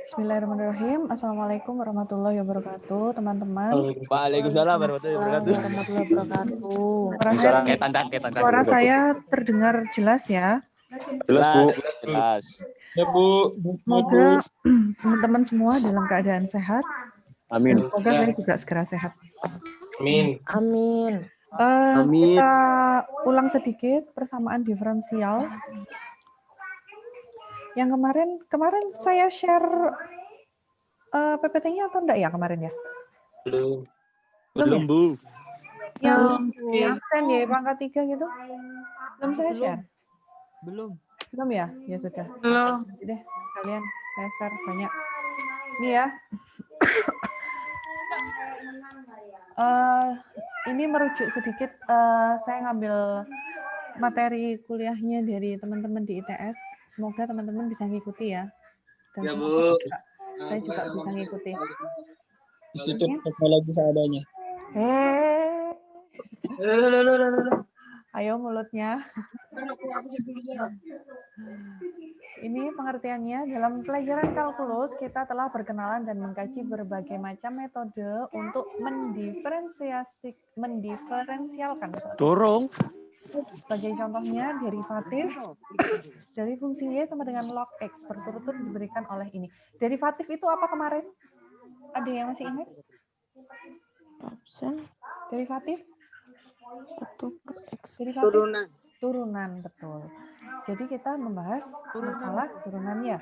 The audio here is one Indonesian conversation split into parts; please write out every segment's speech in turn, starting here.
Bismillahirrahmanirrahim. Assalamualaikum warahmatullahi wabarakatuh, teman-teman. Waalaikumsalam warahmatullahi wabarakatuh. wabarakatuh. Suara saya terdengar jelas ya? Jelas. Ya Bu. Semoga teman-teman semua dalam keadaan sehat. Amin. Dan semoga saya juga segera sehat. Amin. Amin. Kita ulang sedikit persamaan diferensial. Yang kemarin saya share PPT-nya atau enggak ya kemarin ya? Belum, ya? Bu. Yang aksen ya pangkat 3 gitu? Belum saya share? Belum ya? Ya sudah. Belum. Nanti deh sekalian saya share banyak. Ini ya. Ini merujuk sedikit, saya ngambil materi kuliahnya dari teman-teman di ITS. Semoga teman-teman bisa ngikuti ya. Dan Ya Bu. Saya juga bisa ngikuti. Di situ teknologi seadanya. Ayo mulutnya. Ini pengertiannya, dalam pelajaran kalkulus kita telah berkenalan dan mengkaji berbagai macam metode untuk mendiferensialkan. Dorong. Sebagai contohnya derivatif dari fungsi y sama dengan log x berturut-turut diberikan oleh ini. Derivatif itu apa kemarin? Ada yang masih ingat? Absen Derivatif? 1/x. Derivatif? Turunan, betul. Jadi kita membahas masalah turunan ya.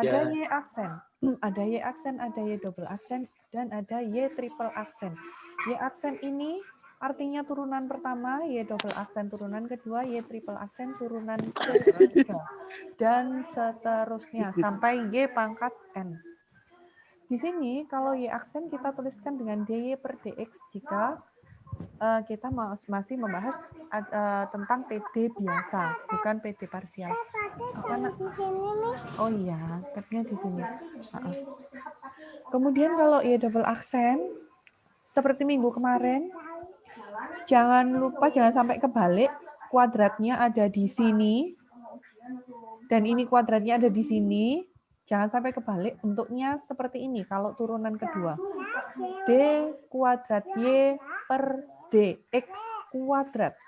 Ada y aksen, ada y aksen, ada y double aksen, dan ada y triple aksen. Y aksen ini artinya turunan pertama, y double aksen turunan kedua, y triple aksen turunan ketiga, dan seterusnya sampai y pangkat n. Di sini kalau y aksen kita tuliskan dengan dy per dx jika kita masih membahas tentang PD biasa, bukan PD parsial. Apa, Nak? Oh iya, tabnya di sini. Kemudian kalau y double aksen, seperti minggu kemarin, jangan sampai kebalik, kuadratnya ada di sini, dan ini kuadratnya ada di sini. Jangan sampai kebalik, bentuknya seperti ini kalau turunan kedua. D kuadrat Y per dx kuadrat.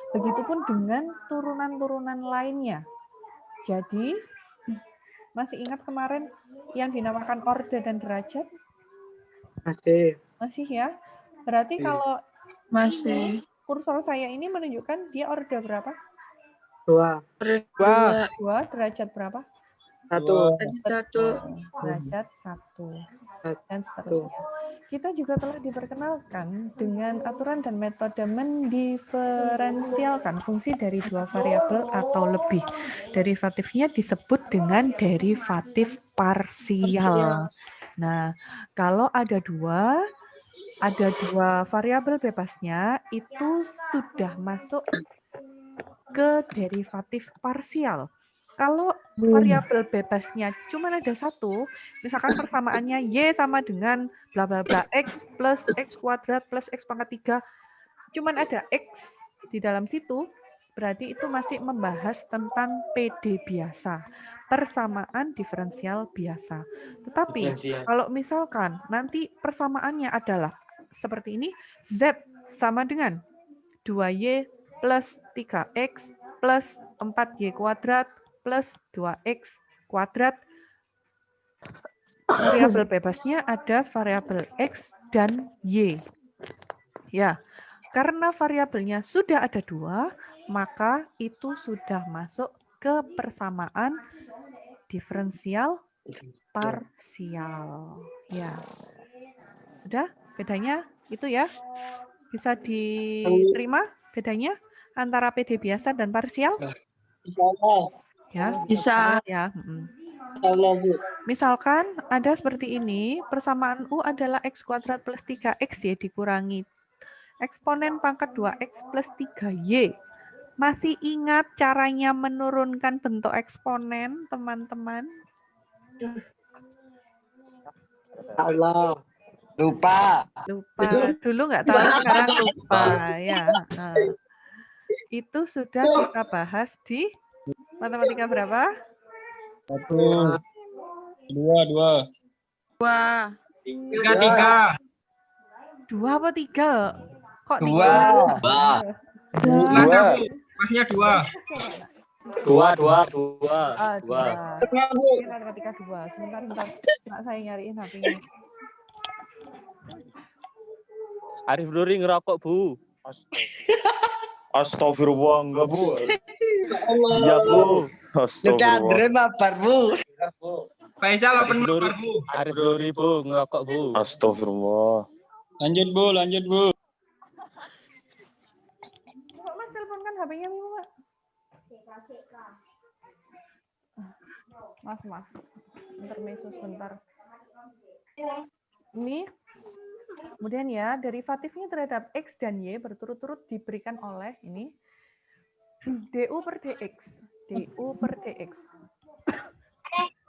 Begitupun dengan turunan-turunan lainnya. Jadi, masih ingat kemarin yang dinamakan orde dan derajat? Masih. Masih ya? Berarti kalau Masih. kursor saya ini menunjukkan dia orde berapa? 2. 2, derajat berapa? 1. Derajat 1. Dan seterusnya. Kita juga telah diperkenalkan dengan aturan dan metode mendiferensialkan fungsi dari dua variabel atau lebih. Derivatifnya disebut dengan derivatif parsial. Nah, kalau ada dua variabel bebasnya, itu sudah masuk ke derivatif parsial. Kalau variabel bebasnya cuma ada satu, misalkan persamaannya y sama dengan bla bla bla x plus x kuadrat plus x pangkat 3, cuma ada x di dalam situ, berarti itu masih membahas tentang PD biasa, persamaan diferensial biasa. Tetapi kalau misalkan nanti persamaannya adalah seperti ini, z sama dengan 2y plus 3x plus 4y kuadrat plus 2x kuadrat. Variabel bebasnya ada variabel x dan y. Ya, karena variabelnya sudah ada 2, maka itu sudah masuk ke persamaan diferensial parsial. Ya, sudah bedanya itu ya. Bisa diterima bedanya antara PD biasa dan parsial? Ya, Bisa. Ya. Misalkan ada seperti ini, persamaan U adalah x kuadrat plus 3x y dikurangi eksponen pangkat 2x plus 3y. Masih ingat caranya menurunkan bentuk eksponen, teman-teman? Allah. Lupa. Dulu nggak tahu, sekarang lupa. Ya. Nah, itu sudah kita bahas di matematika berapa? Dua. Wah. Tiga. 2 apa 3? Kok 2. 3? Mana, Bu? Pasnya 2. Dua. Dua. Ketika 2. Sebentar. Nak saya nyariin HP-nya. Arif Nuri ngerokok, Bu. Astagfirullah, enggak, Bu. Iya, Bu. Luka Andre mabar, Bu. Faisal open Arif Nuri. mic, Bu. Arif Nuri, Bu, ngerokok, Bu. Astagfirullah. Lanjut, Bu. Kok Mas teleponkan HP-nya Mimo, Pak? Mas. Intermezzo sebentar. Ini kemudian ya, derivatifnya terhadap X dan Y berturut-turut diberikan oleh ini du per dx,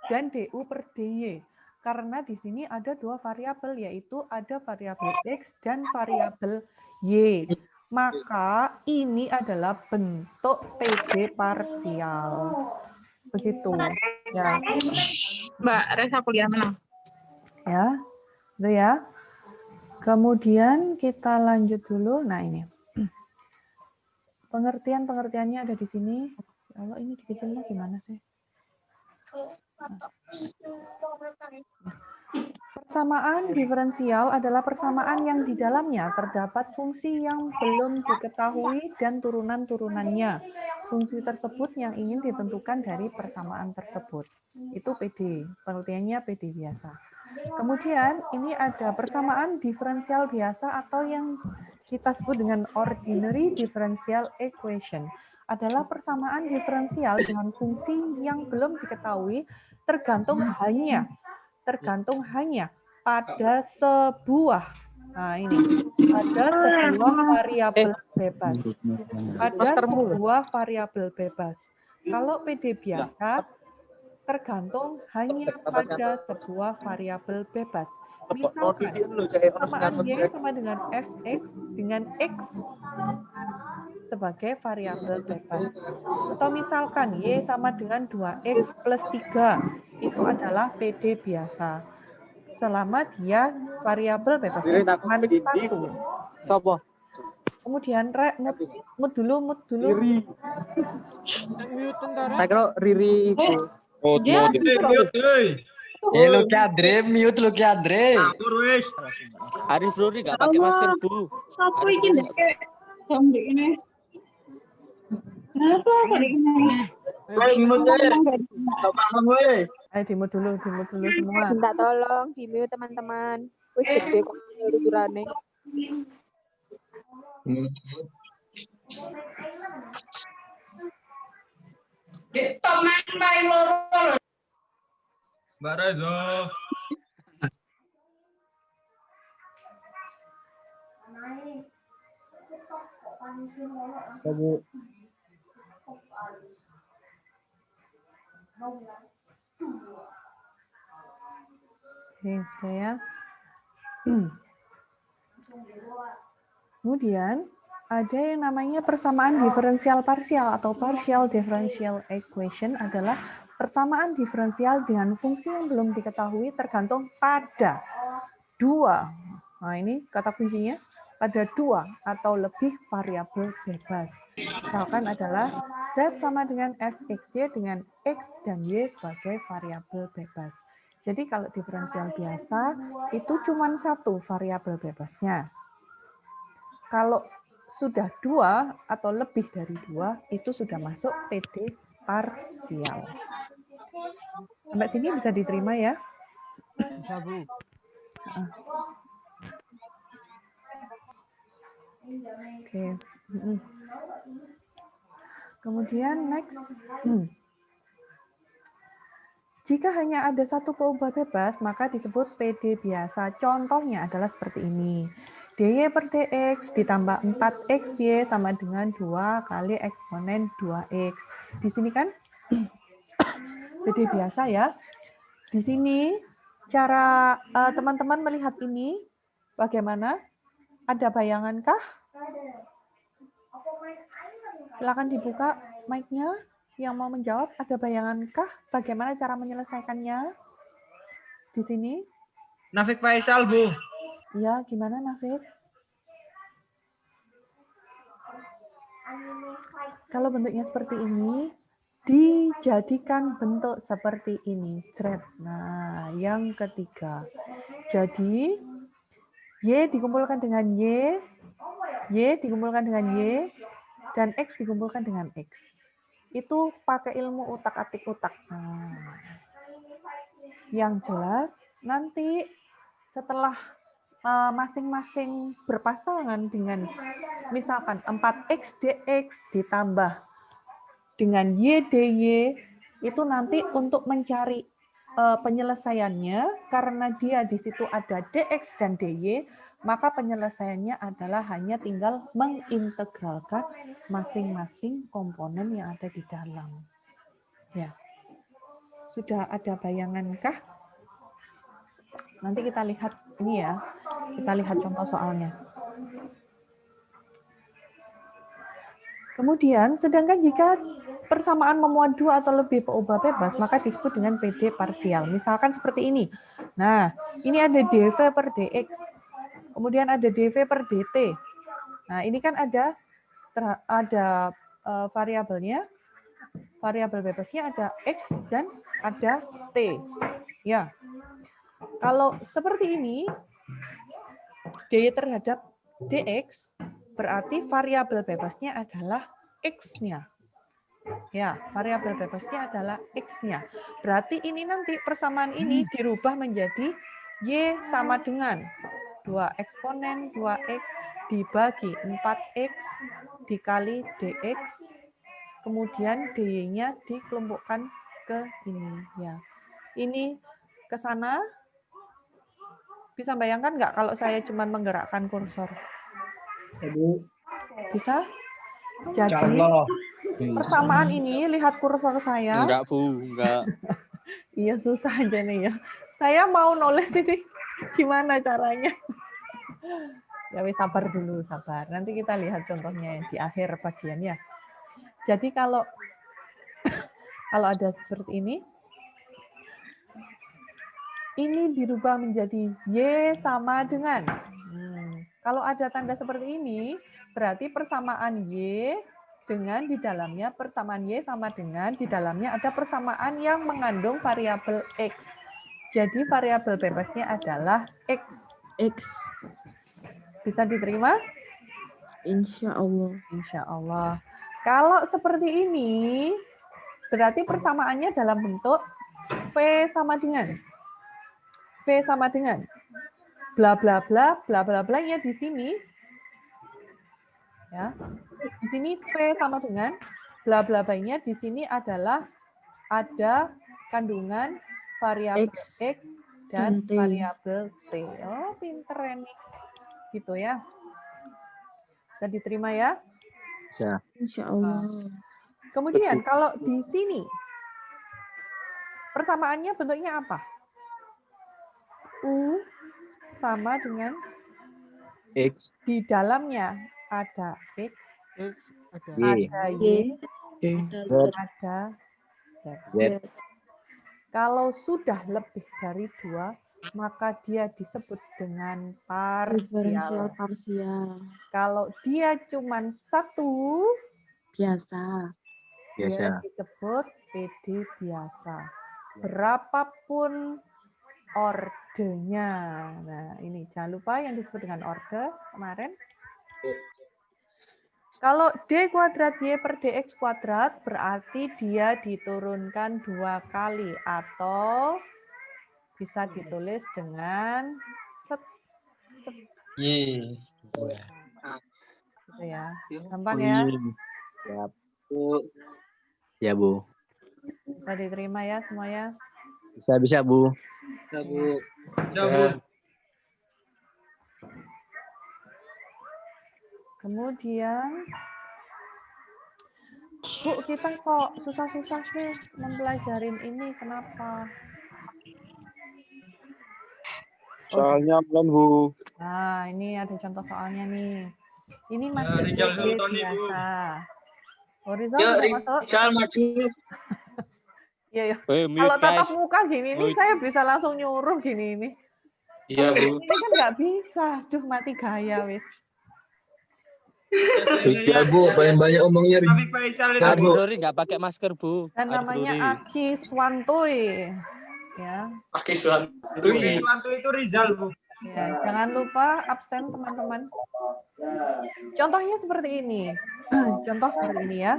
dan du per dy. Karena di sini ada 2 variabel, yaitu ada variabel X dan variabel Y. Maka ini adalah bentuk PD parsial. Begitu. Ya. Mbak Resa kuliah menang. Ya. Itu ya. Kemudian kita lanjut dulu. Nah, ini. Pengertiannya ada di sini. Kalau ini dikecilnya gimana sih? Persamaan diferensial adalah persamaan yang di dalamnya terdapat fungsi yang belum diketahui dan turunan-turunannya. Fungsi tersebut yang ingin ditentukan dari persamaan tersebut. Itu PD, pengertiannya PD biasa. Kemudian ini ada persamaan diferensial biasa atau yang kita sebut dengan ordinary differential equation. Adalah persamaan diferensial dengan fungsi yang belum diketahui tergantung hanya pada sebuah, nah ini, pada sebuah variabel bebas. Kalau PD biasa, tergantung hanya pada sebuah variabel bebas. Misalkan, persamaan Y sama dengan fx dengan x sebagai variabel bebas. Atau misalkan Y sama dengan 2x plus 3, itu adalah PD biasa. Selama dia variabel bebas cuma 1. Sopo? Kemudian mut dulu. Saya kira Riri ibu. Luka Andre, mute Luka Andre. Arif Nuri nggak pakai masker, Bu. Apa ini? Sampai ini. Kenapa kok ini? Ayo dimut dulu semua. Minta tolong di mute teman-teman. Wis gede kok liburannya. Mbak Rezo. Oke, sudah ya. Kemudian ada yang namanya persamaan diferensial parsial atau partial differential equation adalah persamaan diferensial dengan fungsi yang belum diketahui tergantung pada 2. Nah, ini kata kuncinya pada 2 atau lebih variabel bebas. Misalkan adalah Z sama dengan fxy dengan x dan y sebagai variabel bebas. Jadi kalau diferensial biasa itu cuma 1 variabel bebasnya. Kalau sudah 2 atau lebih dari 2 itu sudah masuk PD parsial. Sampai sini bisa diterima ya? Bisa, Bu. Oke. Kemudian next. Jika hanya ada satu peubah bebas, maka disebut PD biasa. Contohnya adalah seperti ini. dy per dx ditambah 4xy sama dengan 2 kali eksponen 2x. Di sini kan PD biasa ya. Di sini cara teman-teman melihat ini bagaimana? Ada bayangankah? Silakan dibuka mic-nya. Yang mau menjawab, ada bayangankah bagaimana cara menyelesaikannya? Di sini? Nafik Faisal, Bu. Ya, gimana Nafid? Kalau bentuknya seperti ini, dijadikan bentuk seperti ini. Jret. Nah, yang ketiga. Jadi, Y dikumpulkan dengan Y dikumpulkan dengan Y, dan X dikumpulkan dengan X. Itu pakai ilmu utak-atik otak. Nah, yang jelas, nanti setelah masing-masing berpasangan dengan misalkan 4X dx ditambah dengan Y dy, itu nanti untuk mencari penyelesaiannya, karena dia di situ ada dx dan dy, maka penyelesaiannya adalah hanya tinggal mengintegralkan masing-masing komponen yang ada di dalam. Ya. Sudah ada bayangankah? Nanti kita lihat ini ya. Kita lihat contoh soalnya. Kemudian, sedangkan jika persamaan memuat dua atau lebih peubah bebas, maka disebut dengan PD parsial. Misalkan seperti ini. Nah, ini ada dv per dx. Kemudian ada dv per dt. Nah, ini kan ada variabelnya. Variabel bebasnya ada x dan ada t. Ya. Kalau seperti ini, dy terhadap dx, berarti variabel bebasnya adalah x-nya. Ya, variabel bebasnya adalah x-nya. Berarti ini nanti persamaan ini dirubah menjadi y sama dengan 2 eksponen 2x dibagi 4x dikali dx, kemudian dy-nya dikelompokkan ke ini. Ya. Ini ke sana. Bisa bayangkan nggak kalau saya cuma menggerakkan kursor? Bisa? Jadi persamaan ini, lihat kursor saya. Enggak, Bu, enggak. Iya, susah aja nih ya. Saya mau nulis ini gimana caranya? Ya wis, sabar dulu, sabar. Nanti kita lihat contohnya di akhir bagiannya. Jadi kalau ada seperti ini dirubah menjadi Y sama dengan. Kalau ada tanda seperti ini, berarti persamaan Y dengan di dalamnya persamaan Y sama dengan di dalamnya ada persamaan yang mengandung variabel X. Jadi variabel bebasnya adalah X. Bisa diterima? Insya Allah. Insya Allah. Kalau seperti ini, berarti persamaannya dalam bentuk V sama dengan bla bla bla bla bla bla nya di sini, ya. Di sini V sama dengan bla bla bla nya di sini adalah ada kandungan variabel X dan variabel T. Oh, pinter ini. Gitu ya. Bisa diterima ya? Bisa. Insya Allah. Kemudian kalau di sini persamaannya bentuknya apa? U sama dengan X. Di dalamnya ada X, Ada ada Y, ada Z. Kalau sudah lebih dari 2, maka dia disebut dengan parsial. Kalau dia cuma 1, Biasa. dia disebut PD biasa. Berapapun ordenya. Nah, ini jangan lupa yang disebut dengan orde kemarin. Kalau D kuadrat Y per DX kuadrat, berarti dia diturunkan 2 kali. Atau bisa ditulis dengan Y. gitu ya. Gampang ya? Ya, Bu. Bisa diterima ya semuanya? Bisa, Bu. Kemudian, Bu, kita kok susah-susah sih mempelajarin ini, kenapa? Soalnya pelan, Bu. Nah, ini ada contoh soalnya nih. Ini masih Rijal PD Sultan, Bu. biasa. Oh, Rizal Yuk, udah masuk? Rizal maju. Iya, ya. Mute Kalau tatap guys. muka gini nih, Mute. saya bisa langsung nyuruh gini ini. Iya, Bu. Ini kan nggak bisa. Duh, mati gaya, wis. Rijal, Bu. Paling banyak omongnya Nafik Faisal itu, Aris Bu. Ruri nggak pakai masker, Bu. Dan Aris namanya Ruri. Aki Swantoy. Ya. Suwanto itu Rizal, Bu. Ya, jangan lupa absen teman-teman. Contohnya seperti ini. Contoh seperti ini ya.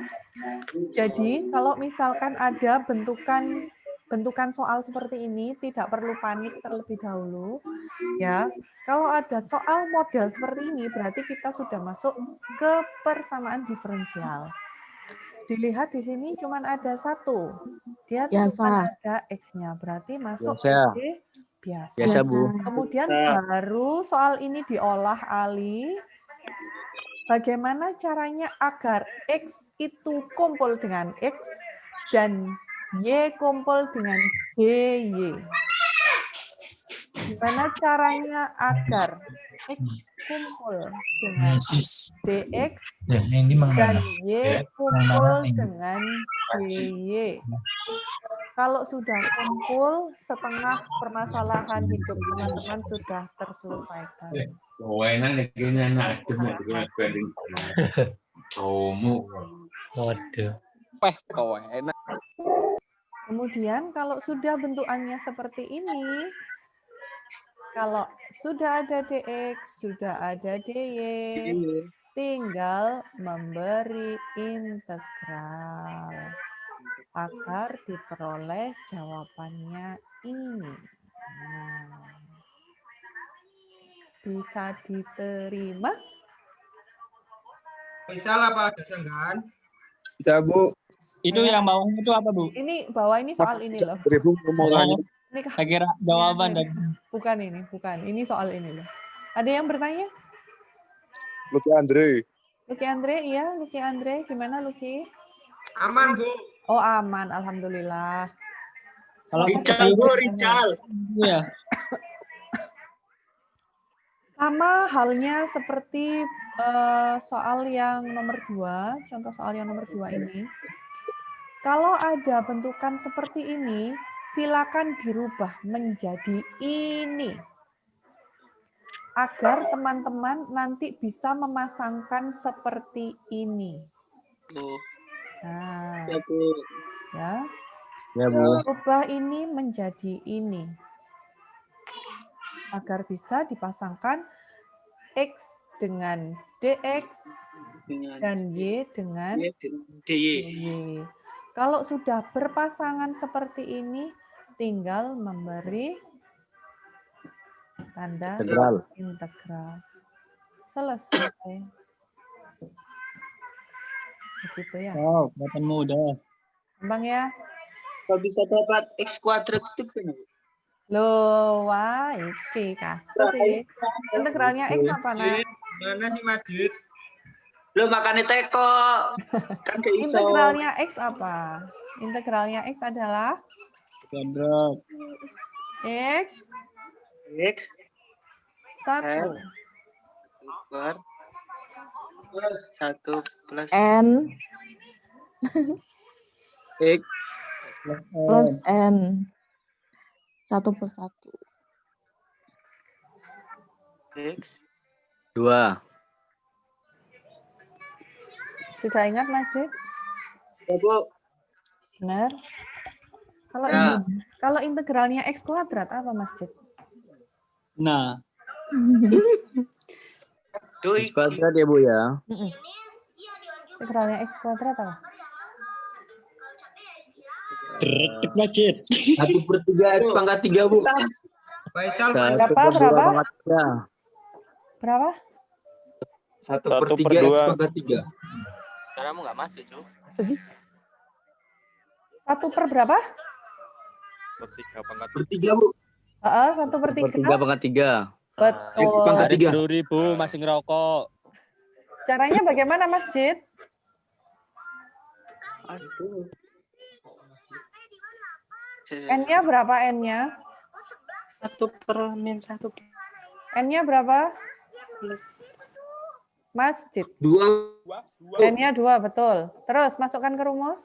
Jadi kalau misalkan ada bentukan soal seperti ini, tidak perlu panik terlebih dahulu. Ya, kalau ada soal model seperti ini, berarti kita sudah masuk ke persamaan diferensial. Dilihat di sini cuma ada satu. Dia cuma ada X-nya, berarti masuk Biasa. ke biasa. Biasa, Bu. Kemudian baru soal ini diolah Ali. Bagaimana caranya agar X itu kumpul dengan X dan Y kumpul dengan DY? Gimana caranya agar X kumpul dengan DX dan Y kumpul dengan DY? Kalau sudah kumpul, setengah permasalahan hidup teman-teman sudah terselesaikan. Enak. Kemudian kalau sudah bentukannya seperti ini, kalau sudah ada DX, sudah ada DY, tinggal memberi integral agar diperoleh jawabannya ini. Nah, bisa diterima? Faisal apa ada sanggahan? Bisa, Bu. Itu yang bawah itu apa, Bu? Ini bawah ini soal ini loh. Ibu mau tanya. Ini Saya kira jawaban tadi. bukan ini, bukan. Ini soal ini loh. Ada yang bertanya? Luki Andre. Luki Andre, iya, Luki Andre, gimana Luki? Aman, Bu. Oh aman, alhamdulillah. Kalau Rijal, Bu, Rijal. Iya. Sama halnya seperti soal yang nomor 2, contoh soal yang nomor 2 ini. Kalau ada bentukan seperti ini, silakan dirubah menjadi ini. Agar teman-teman nanti bisa memasangkan seperti ini. Nah, ya. Ya, Bu. Ubah ini menjadi ini. Agar bisa dipasangkan X dengan DX dan Y dengan DY. Kalau sudah berpasangan seperti ini, tinggal memberi tanda integral. Selesai. Begitu ya. Oh, kelihatan mudah. Gampang ya. Kalau bisa dapat X kuadrat itu kan? Loh, wah, iki kasus sih. Integralnya X apa, Nak? Mana sih, Majid? Lu makan teko. Kan gak iso. Integralnya X apa? Integralnya X adalah Kuadrat. X X 1. per 1 plus N X plus N. 1+1. X 2. Sudah ingat, Majid? ya, Bu. Benar. Kalau Ya. kalau integralnya X kuadrat apa, Masjid? Nah, X kuadrat ya, Bu ya. Integralnya X kuadrat apa? Tek budget. 1/3 X pangkat 3, Bu. Faisal Berapa? Berapa? 1/3 X pangkat 3. Kamu nggak masuk, Cuk. 1 per berapa? 3 pangkat 1/3, Bu. 1/3. 3/3. Betul. X pangkat 3. 10.000 masih ngerokok. Caranya bagaimana, Masjid? Aduh. N-nya berapa N-nya? 1/-1. N-nya berapa? Plus. Masjid. 2. N-nya 2, betul. Terus masukkan ke rumus.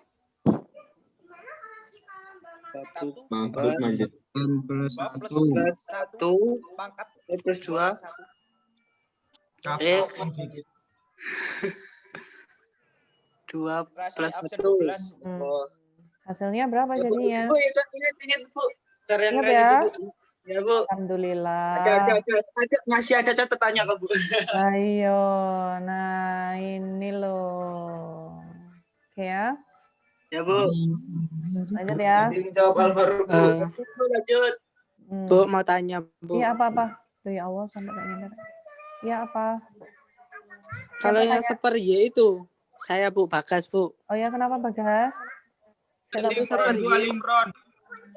Mampus manjat. plus 1. Plus 1 pangkat plus 2 X 2 plus absen 1. 12. Hasilnya berapa jadinya? Bu, ingat Bu. Cara yang Ingat kayak ya. gitu, Bu. Ya, Bu. Alhamdulillah. Ada masih ada catatannya kok, Bu. Ayo, nah ini loh. Oke ya, Ya, Bu. lanjut ya. Jadi jawab Alvaro. Lanjut. Bu, mau tanya, Bu. iya apa-apa? Tuh ya Allah, sampai kayak gini. Iya apa? Kalau Siapa yang tanya? super Y itu, saya Bu Bagas, Bu. Oh ya, kenapa Bagas? Tapi super Y,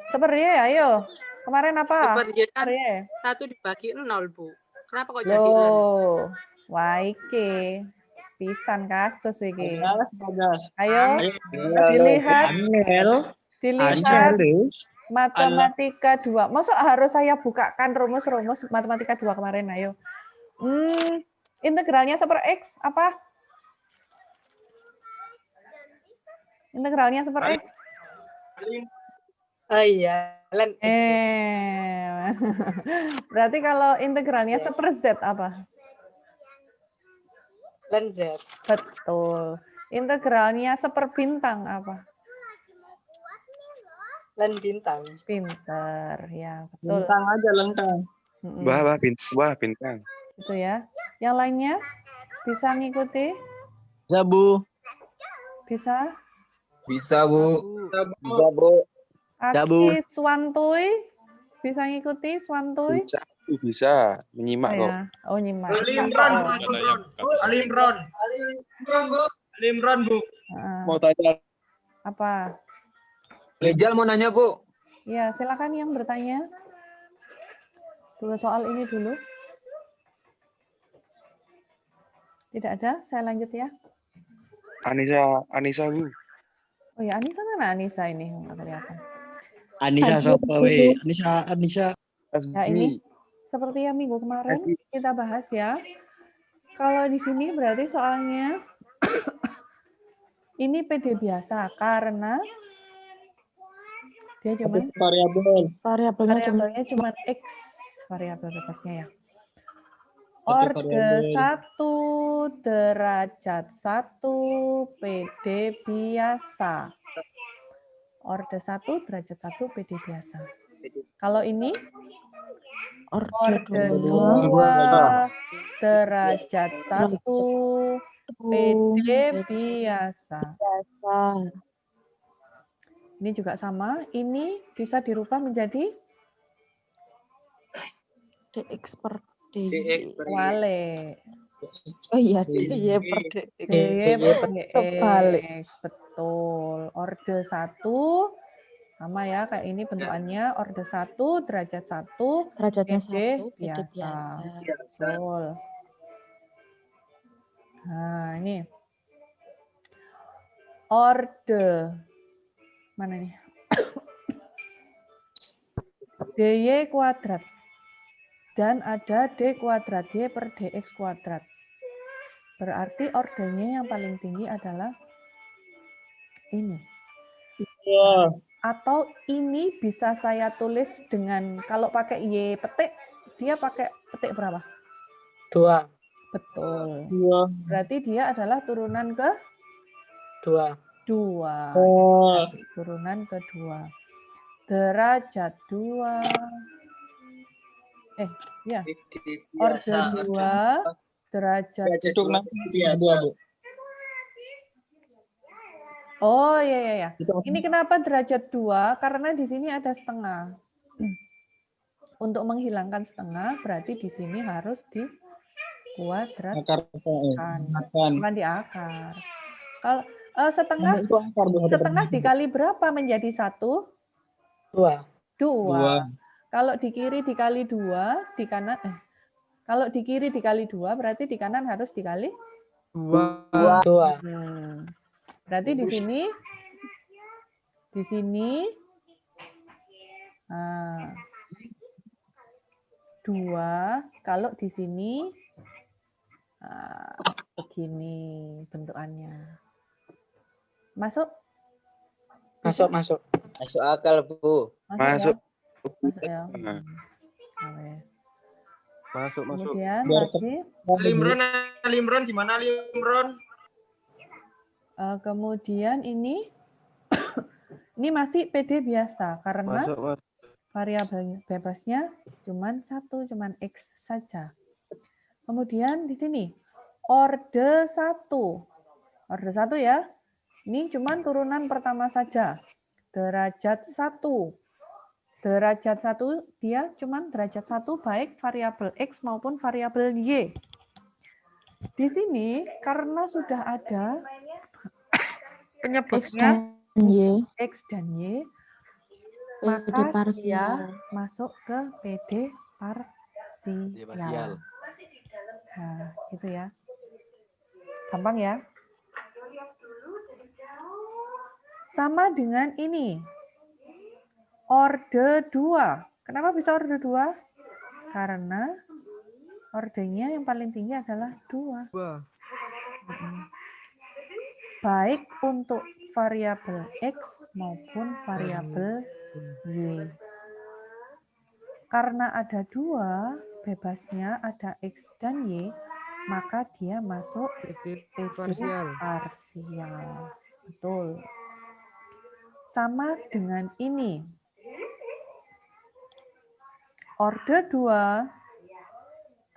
Seperti ya, ayo. Kemarin apa? super Y kan Seperti. 1 dibagi 0, Bu. Kenapa kok jadi 0? Loh, wah iki. Pisan kasus iki. Bagas. Ayo, dilihat matematika 2. Masa harus saya bukakan rumus-rumus matematika 2 kemarin, ayo. Integralnya super X apa? Integralnya super X. Oh iya, Berarti kalau integralnya super Z apa? len Z. Betul. Integralnya seperbintang apa? Len bintang. Pinter, ya betul. Lentang aja lentang. Bintang. Itu ya. Yang lainnya bisa ngikuti? Bisa, Bu. Bisa? Bisa, Bu. Bisa, Bu. Aki Swantuy bisa ngikuti Swantuy? Bisa. Menyimak kok. Ya. Oh nyimak. Alimron, Bu. Mau tanya. Apa? Rizal mau nanya, Bu. Ya silakan yang bertanya. Dua soal ini dulu. Tidak ada, saya lanjut ya. Anissa, Bu. Oh ya, Anissa mana Anissa ini? Nggak kelihatan. Anissa siapa we? Anissa. Ya ini seperti yang minggu kemarin kita bahas ya. Kalau di sini berarti soalnya ini PD biasa karena dia cuma variabelnya cuma X, variabel bebasnya ya. Orde 1 derajat 1 PD biasa. Orde 1 derajat 1 PD biasa. Kalau ini orde 2 derajat 1 PD biasa. Ini juga sama. Ini bisa dirubah menjadi DX per D. wale. Oh iya, DY per DX. DY per Kebalik. DX. Betul. Orde 1 sama ya kayak ini bentukannya. Orde 1 derajat 1 Derajatnya PD 1, PD biasa. biasa. Betul. Nah, ini. Orde. Mana nih? DY kuadrat. Dan ada D kuadrat. D per DX kuadrat. Berarti ordenya yang paling tinggi adalah ini. Atau ini bisa saya tulis dengan, kalau pakai Y petik, dia pakai petik berapa? 2. Betul. Berarti dia adalah turunan ke 2. 2. Turunan kedua. Derajat 2. Ya. Orde 2 derajat. Itu kenapa biasa, Bu? Oh ya. Ini kenapa derajat 2? Karena di sini ada setengah. Untuk menghilangkan setengah berarti di sini harus di kuadratkan. Bukan di akar. Kalau setengah dikali berapa menjadi 1? 2. 2. Kalau di kiri dikali 2, di kanan kalau di kiri dikali 2 berarti di kanan harus dikali 2. Berarti di sini 2, kalau di sini begini bentukannya. Masuk? Masuk. Masuk akal, Bu. Masuk. Masuk ya. Nah. Oke. Masuk, Kemudian Biar lagi Limron gimana Limron? kemudian ini ini masih PD biasa karena variabel bebasnya cuman satu, cuman X saja. Kemudian di sini orde 1. Orde 1 ya. Ini cuman turunan pertama saja. Derajat 1. Derajat 1 dia cuman derajat 1 baik variabel X maupun variabel Y. Di sini karena sudah ada penyebutnya X dan Y, maka dia masuk ke PD parsial. Nah, gitu ya. Gampang ya. Sama dengan ini. Orde 2. Kenapa bisa orde 2? Karena ordenya yang paling tinggi adalah 2. Baik untuk variabel X maupun variabel Y. Karena ada 2, bebasnya ada X dan Y, maka dia masuk PD parsial. Betul. Sama dengan ini. Orde 2,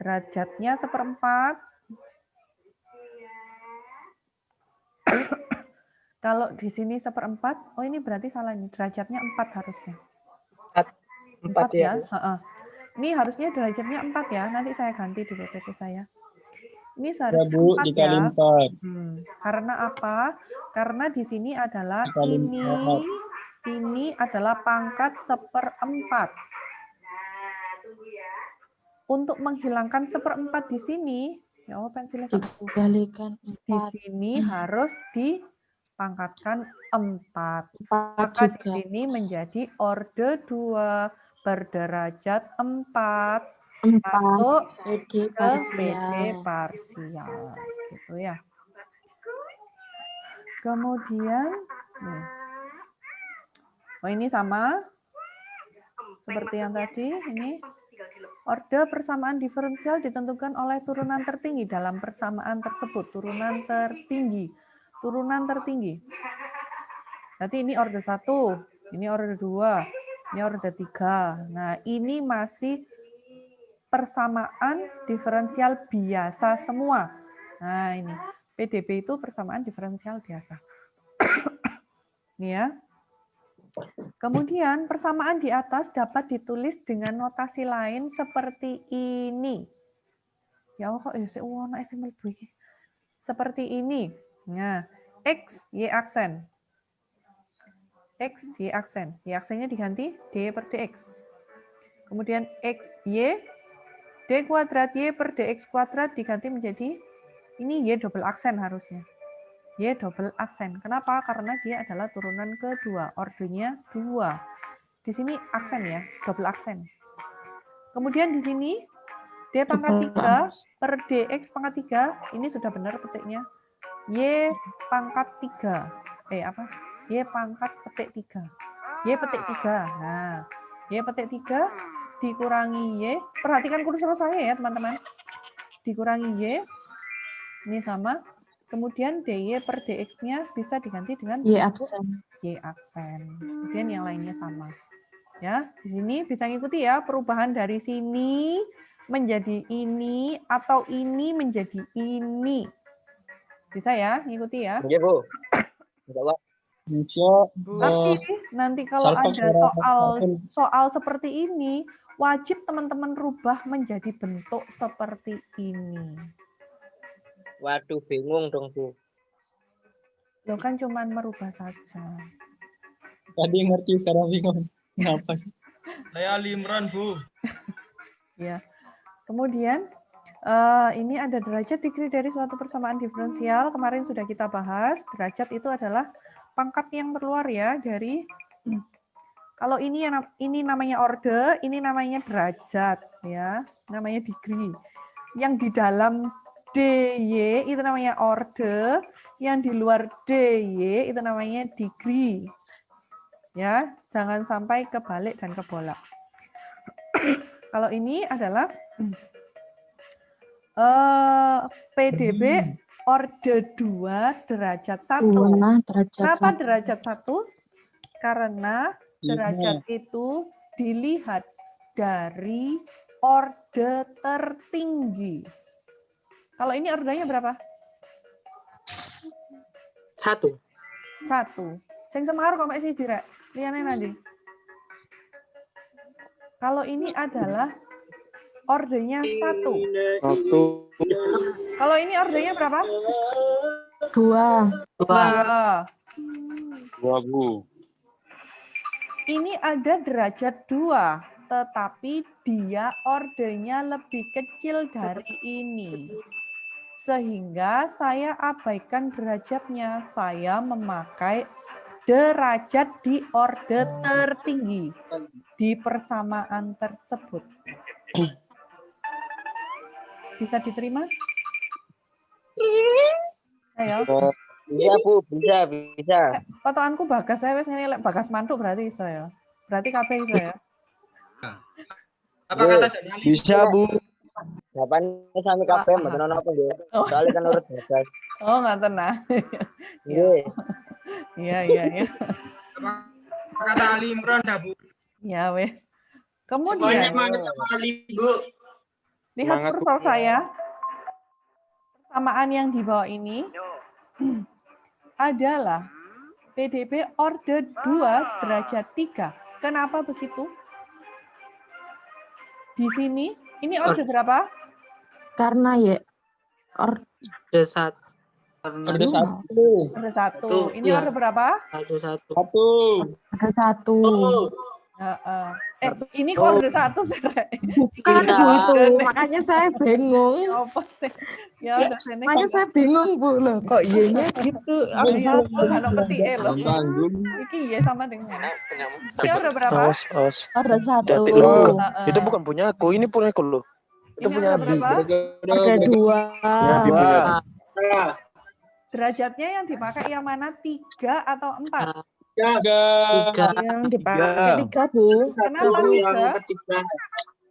derajatnya 1/4. Kalau di sini 1/4, oh ini berarti salah ini, derajatnya 4 harusnya. 4 ya? Ini harusnya derajatnya 4 ya, nanti saya ganti di PPT saya. Ini seharusnya 4 dikali ya. 4. Karena apa? Karena di sini adalah ini adalah pangkat 1/4. Untuk menghilangkan 1/4 di sini, ya pensilnya Dikalikan di sini harus dipangkatkan 4. 4 Maka di juga. sini menjadi orde 2 berderajat 4 4 masuk PD ke PD parsial. parsial. Gitu ya. Kemudian, oh ini sama seperti yang tadi. Ini orde persamaan diferensial ditentukan oleh turunan tertinggi dalam persamaan tersebut. Turunan tertinggi. Berarti ini orde 1, ini orde 2, ini orde 3. Nah, ini masih persamaan diferensial biasa semua. Nah, ini PDB itu persamaan diferensial biasa. Ini ya. Kemudian persamaan di atas dapat ditulis dengan notasi lain seperti ini. Ya kok seperti ini. Nah, X, Y aksen. X, Y aksen. Y aksennya diganti D per DX. Kemudian X, Y, D kuadrat Y per DX kuadrat diganti menjadi, ini Y double aksen harusnya. Y double aksen. Kenapa? Karena dia adalah turunan kedua. Ordenya 2. Di sini aksen ya, double aksen. Kemudian di sini D pangkat 3 per DX pangkat 3. Ini sudah benar petiknya. Y pangkat 3. Y pangkat petik 3. Y petik 3. Nah, Y petik 3 dikurangi Y. Perhatikan kursor saya ya, teman-teman. Dikurangi Y. Ini sama. Kemudian DY per DX-nya bisa diganti dengan Y aksen. Y aksen. Kemudian yang lainnya sama. Ya, di sini bisa ngikuti ya perubahan dari sini menjadi ini atau ini menjadi ini. Bisa ya, ngikuti ya. Iya, Bu. Tapi nanti kalau ada soal seperti ini, wajib teman-teman rubah menjadi bentuk seperti ini. Waduh, bingung dong, Bu. Lo kan cuman merubah saja. Tadi ngerti, sekarang bingung. Kenapa? Saya Limron, Bu. Ya. Kemudian ini ada derajat degree dari suatu persamaan diferensial. Kemarin sudah kita bahas. Derajat itu adalah pangkat yang terluar ya dari kalau ini namanya orde, ini namanya derajat ya, namanya degree. Yang di dalam DY itu namanya orde, yang di luar DY itu namanya degree. Ya, jangan sampai kebalik dan kebolak. Kalau ini adalah PDB orde 2 derajat 1. Kenapa derajat 1? Karena derajat itu dilihat dari orde tertinggi. Kalau ini ordenya berapa? 1. 1. Sing semar kok mek siji rek. Liyane nanti. Kalau ini adalah ordenya 1. 1. Kalau ini ordenya berapa? 2. 2. 2, Bu. Ini ada derajat 2, tetapi dia ordenya lebih kecil dari ini. Sehingga saya abaikan derajatnya. Saya memakai derajat di orde tertinggi di persamaan tersebut. Bisa diterima? Ayo. Bisa, Bu. Bisa. Potonganku bagas saya wis ngene lek bagas mantuk berarti iso ya. Berarti kabeh iso ya. Apa kata Janali? Bisa, Bu. Kapan sami kabeh mboten ono apa nggih. Soalnya kan urut bagas. Oh, ngaten nah. Nggih. Iya. Apa kata Ali Imran dah, Bu? Ya weh. Semuanya Kemudian mana sama Ali, Bu? lihat Semangat, kursor saya. Persamaan yang di bawah ini adalah PDB orde 2 derajat 3. Kenapa begitu? Di sini, ini orde berapa? Karena ya Ada 1. Ada 1. Orde 1. Ini Iya. orde berapa? Ada 1. 1. ada 1. Ini kok orde 1 Sere. Kan Tidak. Bu itu, makanya saya bingung. Apa sih? Ya udah sini. Makanya saya bingung Bu loh, kok iya gitu. Ya, kalau petike loh. Tanggung. Iki ya sama dengan. Ini orde berapa? Ada 1. Itu bukan punya aku, ini punya aku loh. Itu Ini punya orde Abi. berapa? Ada 2. Ya, Abi punya. Nah, Derajatnya yang dipakai yang mana? 3 atau 4? 3. Yang dipakai 3 Bu. Kenapa Yang 3? ketiga.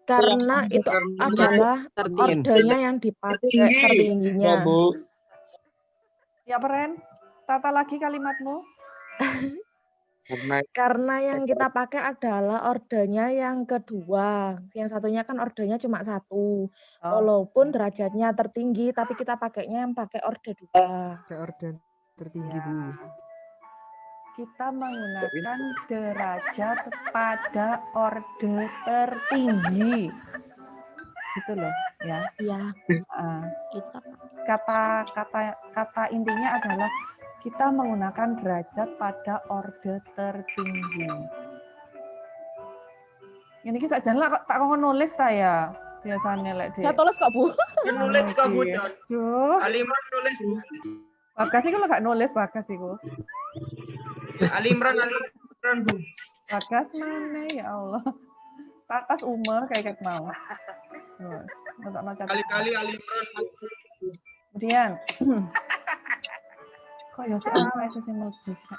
Karena itu adalah ordenya yang dipakai tertingginya. Ya, Bu. Ya, Peren. Tata lagi kalimatmu. Karena yang kita pakai adalah ordenya yang kedua. Yang satunya kan ordenya cuma 1. Walaupun derajatnya tertinggi, tapi kita pakainya yang pakai orde 2. Orde tertinggi, Ya. Bu. Kita menggunakan derajat pada orde tertinggi. Gitu loh, ya. Iya, Ah, kita kata intinya adalah kita menggunakan derajat pada orde tertinggi. Ini kisah jangan kok tak mau nulis saya. Biasanya lek saya tulis kok Bu. Nulis kok, Bu. Jon. Duh, Ali Imran nulis, Bu. bagas sih kalau nggak nulis bagas sih Bu. Ali Imran, Bu. Bagas mana ya Allah. Tatas umur kayak mau. Terus, nonton Kali-kali Ali Imran, Bu. Kemudian, kok ya sih apa itu sih melebihi?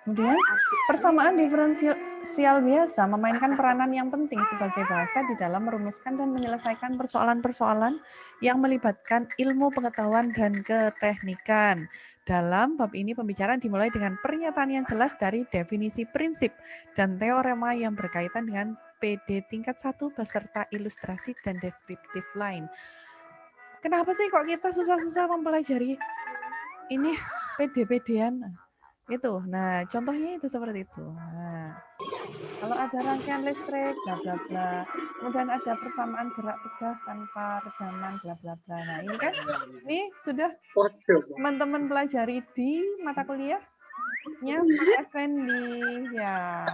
Kemudian, persamaan diferensial biasa memainkan peranan yang penting sebagai bahasa di dalam merumuskan dan menyelesaikan persoalan-persoalan yang melibatkan ilmu pengetahuan dan keteknikan. Dalam bab ini pembicaraan dimulai dengan pernyataan yang jelas dari definisi prinsip dan teorema yang berkaitan dengan PD tingkat 1 beserta ilustrasi dan deskriptif lain. Kenapa sih kok kita susah-susah mempelajari ini PD-PD-an? Itu. Nah, contohnya itu seperti itu. Nah, kalau ada rangkaian listrik, bla bla bla. Kemudian ada persamaan gerak tegas tanpa redaman, bla bla bla. Nah, ini kan ini sudah teman-teman pelajari di mata kuliahnya Pak Effendi. Ya.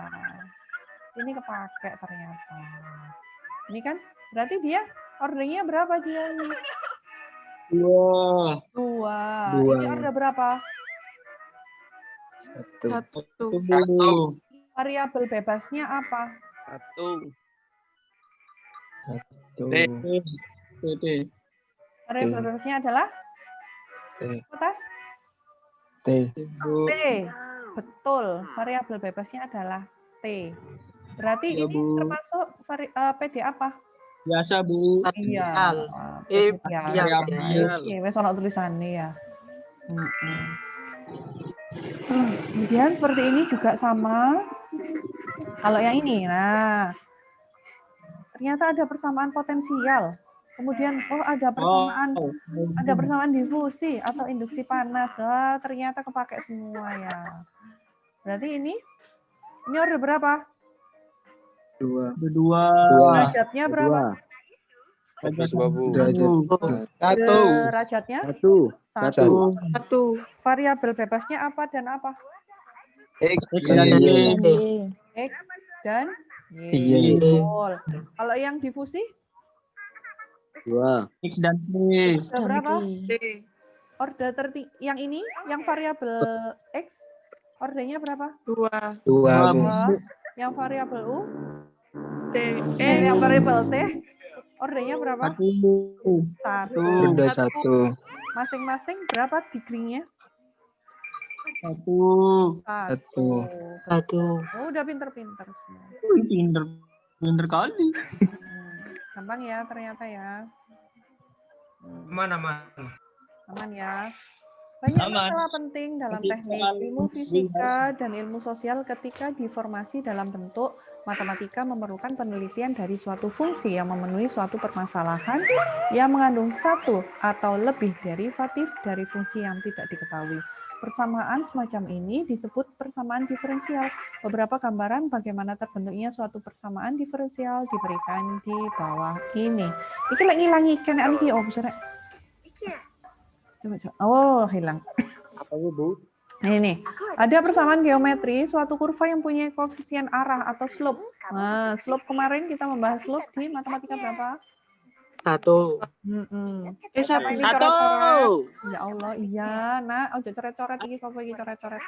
Ini kepake ternyata. Ini kan berarti dia ordernya berapa dia ini? 2. 2. Ini order berapa? 1. Variabel bebasnya apa? 1. PD. Variabel bebasnya adalah atas T. T. Betul. Variabel bebasnya adalah T. Berarti Ya, ini Bu. termasuk PD apa? Biasa, Bu. Iya. PD Variabel. Iya, wes ono tulisannya ya. Kemudian seperti ini juga sama. Kalau yang ini, nah ternyata ada persamaan potensial. Kemudian ada persamaan difusi atau induksi panas. Wah, ternyata kepake semua ya. Berarti ini order berapa? 2. Derajatnya berapa? Derajatnya? 1. Variabel bebasnya apa dan apa? X dan Y. X dan Y. Y. Betul. Kalau yang difusi? 2. X dan Y. Ada berapa? Order yang ini, yang variabel X, ordernya berapa? 2. 2. Yang variabel U? T. Yang variabel T, ordernya berapa? 1. Order 1. Masing-masing berapa degree-nya? 1. Oh, udah pinter-pinter semua. Pinter kali. Gampang ya ternyata ya. Aman. Aman ya. Banyak masalah penting dalam teknik ilmu fisika dan ilmu sosial ketika diformasi dalam bentuk matematika memerlukan penelitian dari suatu fungsi yang memenuhi suatu permasalahan yang mengandung satu atau lebih derivatif dari fungsi yang tidak diketahui. Persamaan semacam ini disebut persamaan diferensial. Beberapa gambaran bagaimana terbentuknya suatu persamaan diferensial diberikan di bawah ini. Iki lagi ngilangi kenaan iki oh, hilang. Apa itu, Bu? Ini ada persamaan geometri suatu kurva yang punya koefisien arah atau slope. Nah, slope kemarin kita membahas slope di matematika berapa? 1. Ya Allah, iya. Nah, ojo coret-coret iki apa iki coret-coret.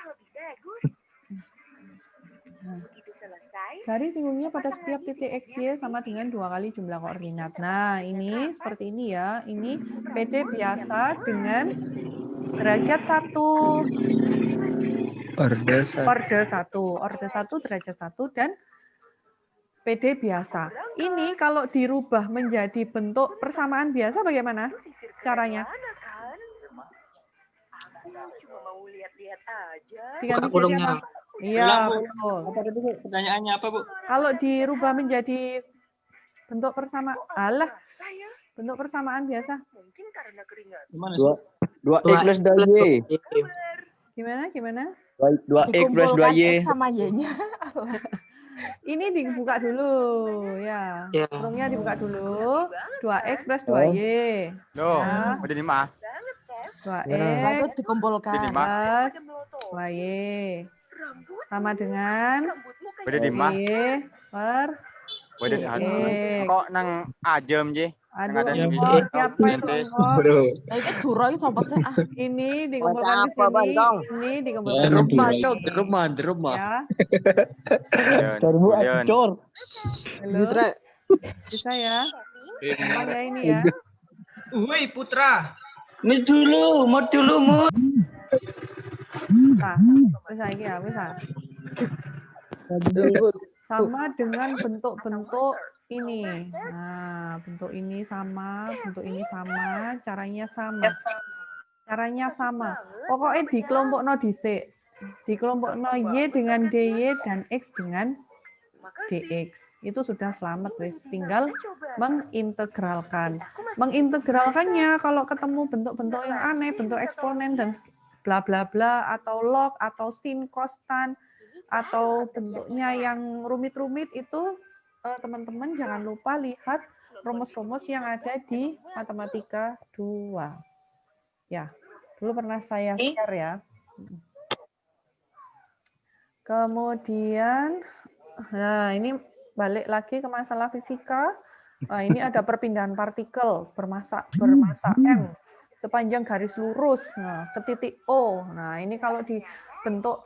Garis singgungnya pada setiap titik XY sama dengan 2 kali jumlah koordinat. Nah, ini seperti ini ya. Ini PD biasa dengan derajat 1. Orde 1 derajat 1 dan PD biasa. Ini kalau dirubah menjadi bentuk persamaan biasa bagaimana caranya? Diganti jadi apa? Iya, betul. Pertanyaannya apa, Bu? Kalau dirubah menjadi bentuk bentuk persamaan biasa. Gimana sih? 2X plus 2Y. Gimana? 2X plus 2Y. X sama Y-nya. Ini dibuka dulu ya. Kurungnya dibuka dulu. 2X plus 2Y. Loh, udah 5. 2X Itu dikumpulkan. plus 2Y. Sama dengan Udah 5. Y per Udah kok nang ajem je. Aduh, Ada siapa itu? Kayaknya duro iki sapa sih? Ini dikumpulkan di sini. Ini dikumpulkan di Rumah. ya. Acor. Halo. Bisa ya? Gampang ya ini ya. Woi, Putra. Ini dulu, mau. Nah, bisa ini ya, bisa. Sama dengan bentuk-bentuk ini. Nah, bentuk ini sama, caranya sama. Pokoknya dikelompokno dhisik. Dikelompokno Y dengan DY dan X dengan DX. Itu sudah selamat wis. Tinggal mengintegralkan. Mengintegralkannya kalau ketemu bentuk-bentuk yang aneh, bentuk eksponen dan bla bla bla atau log atau sin, cos, tan atau bentuknya yang rumit-rumit itu teman-teman jangan lupa lihat rumus-rumus yang ada di matematika 2. Ya, dulu pernah saya share ya. Kemudian, nah ini balik lagi ke masalah fisika. Nah, ini ada perpindahan partikel bermassa M sepanjang garis lurus ke titik O. Nah, ini kalau di bentuk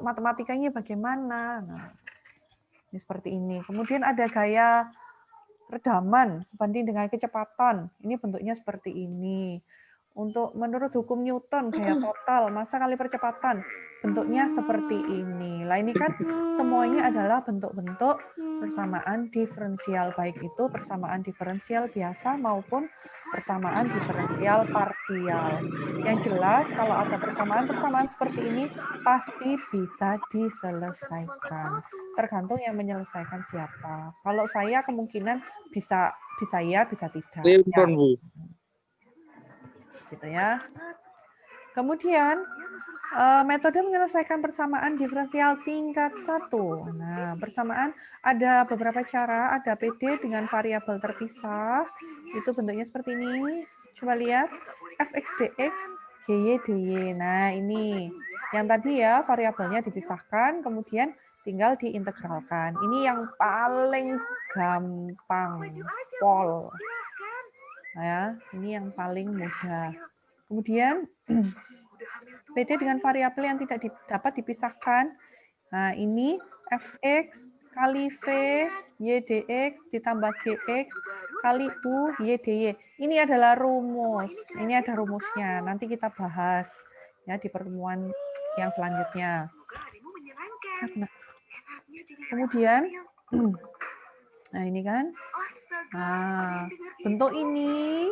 matematikanya bagaimana? Nah, ini seperti ini. Kemudian ada gaya redaman sebanding dengan kecepatan. Ini bentuknya seperti ini. Untuk menurut hukum Newton, gaya total, massa kali percepatan, bentuknya seperti ini. Lah ini kan semuanya adalah bentuk-bentuk persamaan diferensial, baik itu persamaan diferensial biasa maupun persamaan diferensial parsial. Yang jelas kalau ada persamaan-persamaan seperti ini pasti bisa diselesaikan. Tergantung yang menyelesaikan siapa. Kalau saya kemungkinan bisa ya, bisa tidak. Simpron, Bu. Gitu ya. Kemudian metode menyelesaikan persamaan diferensial tingkat 1. Nah, persamaan ada beberapa cara, ada PD dengan variabel terpisah. Itu bentuknya seperti ini. Coba lihat fx dx, gy dy. Nah, ini yang tadi ya variabelnya dipisahkan, kemudian tinggal diintegralkan. Ini yang paling gampang, pol. Nah, ya, ini yang paling mudah. Kemudian PD dengan variabel yang tidak dapat dipisahkan. Nah, ini fx kali v y dx ditambah gx kali u y dy. Ini adalah rumus. Ini ada rumusnya. Nanti kita bahas ya di pertemuan yang selanjutnya. Kemudian nah ini kan. Nah, bentuk ini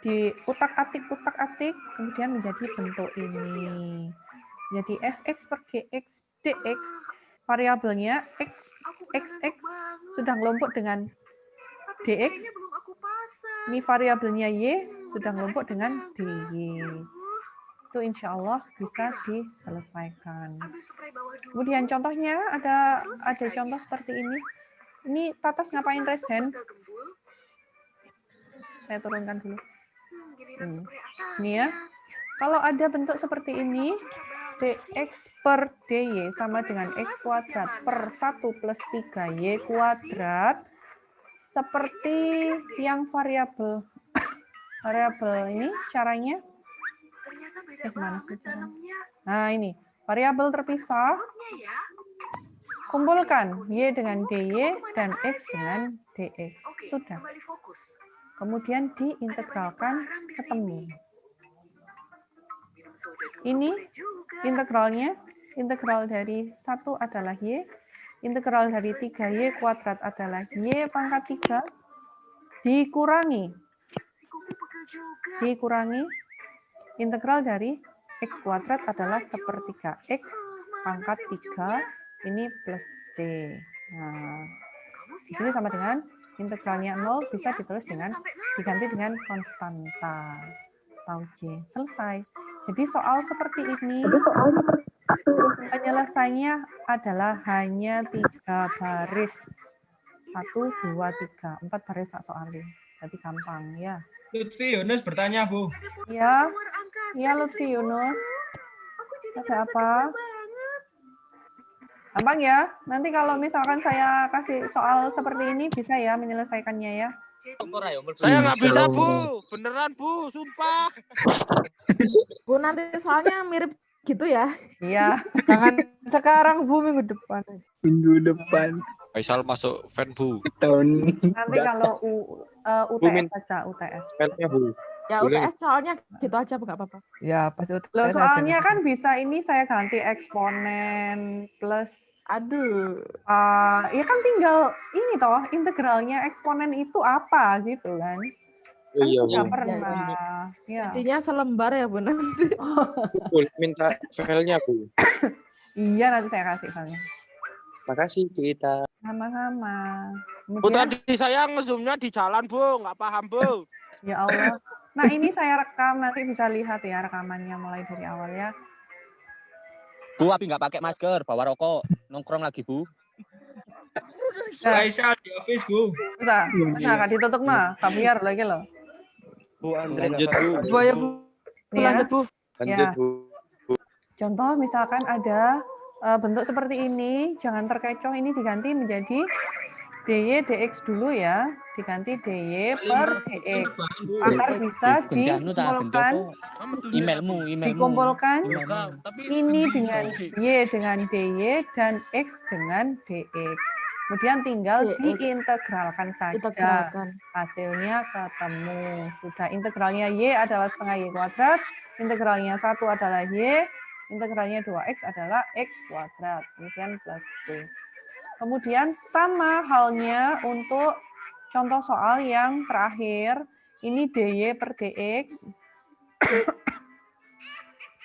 diutak-atik, kemudian menjadi bentuk ini. Jadi fx per gx dx, variabelnya xx sudah ngelompok dengan dx. Ini variabelnya y sudah ngelompok dengan dy. Itu insya Allah bisa diselesaikan. Kemudian contohnya ada contoh seperti ini. Ini Tatas ngapain raise hand? Saya turunkan dulu. Ini ya. Kalau ada bentuk seperti ini, dx per dy sama dengan x kuadrat per 1 plus 3y kuadrat, seperti yang variabel ini caranya. Nah ini, variabel terpisah, kumpulkan y dengan dy dan x dengan dx. Sudah. Kemudian diintegralkan ketemu. Ini integralnya, integral dari 1 adalah y, integral dari 3y kuadrat adalah y pangkat 3, dikurangi integral dari x kuadrat adalah sepertiga x pangkat 3, ini plus c. Nah, di sini sama dengan integralnya 0 bisa ditulis diganti dengan konstanta atau J. Selesai. Jadi soal seperti ini penyelesaiannya adalah hanya 3 baris. 1, 2, 3, 4 baris soalnya. Jadi gampang ya. Lutfi Yunus bertanya, Bu. Ya, Lutfi Yunus. Ada apa? Gampang ya. Nanti kalau misalkan saya kasih soal seperti ini bisa ya menyelesaikannya ya. Saya nggak bisa, Bu. Beneran, Bu. Sumpah. Bu, nanti soalnya mirip gitu ya. Iya. Jangan sekarang, Bu, minggu depan. Minggu depan. Faisal masuk fan, Bu. Nanti kalau UTS saja, UTS. Fan-nya, Bu. Ya UTS soalnya gitu aja, nggak apa-apa. Ya, pas UTS. Loh, soalnya kan bisa ini saya ganti eksponen plus. Aduh. Ya kan tinggal ini toh, integralnya eksponen itu apa gitu kan. Kan Iya, sudah Bu. pernah. Ya. Jadinya selembar ya, Bu, nanti. Minta filenya, Bu. Iya, nanti saya kasih filenya. Makasih, kita. Sama-sama. Bu, tadi saya nge-zoom-nya di jalan, Bu. Nggak paham, Bu. Ya Allah. Nah, ini saya rekam, nanti bisa lihat ya rekamannya mulai dari awal ya. Bu, Abi nggak pakai masker, bawa rokok, nongkrong lagi, Bu. Aisyah di office, Bu. Bisa, nggak ditutup mah, tak biar lagi loh. Bu, Andre. Lanjut, Bu. Bu, ya, Bu. Nih, Lanjut, Bu. Lanjut, Ya. Bu. Contoh misalkan ada bentuk seperti ini, jangan terkecoh, ini diganti menjadi dy dx dulu ya, diganti dy per dx agar bisa dikumpulkan dikumpulkan ini dengan y dengan dy dan x dengan dx. Kemudian tinggal Dx. diintegralkan saja. Integralkan. Hasilnya ketemu. Sudah, integralnya Y adalah setengah Y kuadrat, integralnya 1 adalah Y, integralnya 2X adalah X kuadrat. Kemudian plus C. Kemudian sama halnya untuk contoh soal yang terakhir. Ini dy per dx.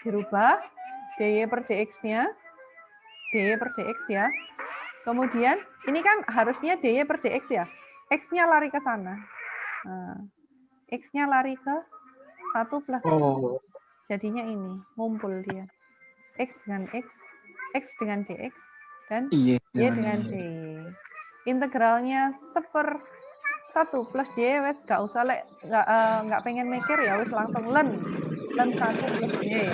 Dirubah. dy per dx-nya. dy per dx ya. Kemudian ini kan harusnya dy per dx ya. X-nya lari ke sana. Nah, X-nya lari ke 1 plus X. Jadinya ini, ngumpul dia. X dengan X, X dengan dx, dan Y dengan dy. Integralnya 1/1 plus Y, wes gak usah nggak pengen mikir ya, wes langsung len 1 plus Y.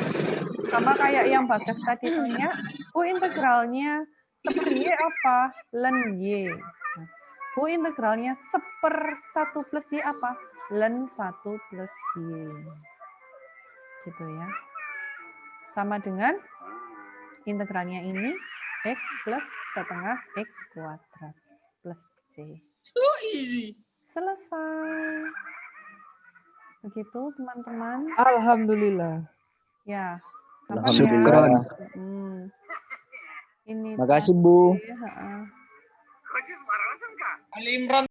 Sama kayak yang Bagas tadi tanya, integralnya 1/Y apa? Len Y. Nah, integralnya 1/1 plus Y apa? Len 1 plus Y. Gitu ya. Sama dengan integralnya ini, X plus setengah X kuadrat plus C. So easy. Selesai. Begitu teman-teman. Alhamdulillah. Ya. Alhamdulillah. Ini. Makasih Bu. Heeh. Ali Imran